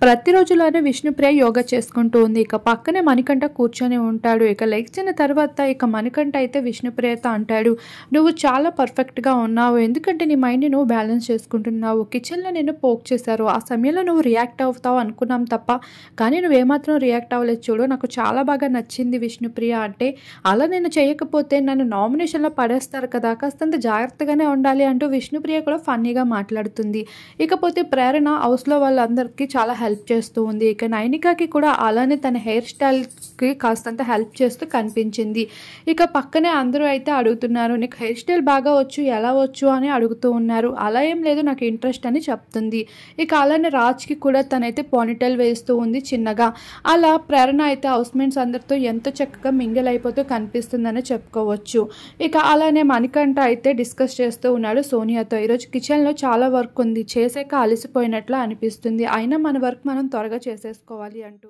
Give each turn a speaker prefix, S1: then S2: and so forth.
S1: ప్రతిరోజులానే విష్ణుప్రియ యోగా చేసుకుంటూ ఉంది. ఇక పక్కనే మణికంఠ కూర్చొని ఉంటాడు. ఇక లెగిసిన తర్వాత ఇక మణికంఠ అయితే విష్ణుప్రియతో అంటాడు, "నువ్వు చాలా పర్ఫెక్ట్‌గా ఉన్నావు. ఎందుకంటే నీ మైండ్‌ని నువ్వు బ్యాలెన్స్ చేసుకుంటున్నావు. కిచెన్‌లో నిన్ను పోక్ చేశారు. ఆ సమయంలో నువ్వు రియాక్ట్ అవుతావు అనుకున్నాం తప్ప, కానీ నువ్వేమాత్రం రియాక్ట్ అవ్వలేదు చూడు. నాకు చాలా బాగా నచ్చింది విష్ణుప్రియ" అంటే, "అలా నేను చేయకపోతే నన్ను నామినేషన్‌లో పడేస్తారు కదా! కాస్తంత జాగ్రత్తగానే ఉండాలి" అంటూ విష్ణుప్రియ కూడా ఫన్నీగా మాట్లాడుతుంది. ఇకపోతే ప్రేరణ హౌస్‌లో వాళ్ళందరికీ చాలా హెల్ప్ చేస్తూ ఉంది. ఇక నైనికకి కూడా అలానే తన హెయిర్ స్టైల్‌కి కాస్తంత హెల్ప్ చేస్తూ కనిపించింది. ఇక పక్కనే అందరూ అయితే అడుగుతున్నారు, "నీకు హెయిర్ స్టైల్ బాగా వచ్చు, ఎలా వచ్చు?" అని అడుగుతూ ఉన్నారు. "అలా ఏం లేదు, నాకు ఇంట్రెస్ట్" అని చెప్తుంది. ఇక అలానే రాజ్‌కి కూడా తనైతే పోనీటైల్ వేస్తూ ఉంది చిన్నగా. అలా ప్రేరణ అయితే హౌస్‌మేట్స్ అందరితో ఎంతో చక్కగా మింగిల్ అయిపోతూ కనిపిస్తుందని చెప్పుకోవచ్చు. ఇక అలానే మణికంఠ అయితే డిస్కస్ చేస్తూ ఉన్నాడు సోనియాతో. "ఈరోజు కిచెన్‌లో చాలా వర్క్ ఉంది. చేసాక అలసిపోయినట్లు అనిపిస్తుంది. అయినా మన వర్క్ మనం త్వరగా చేసేసుకోవాలి" అంటూ.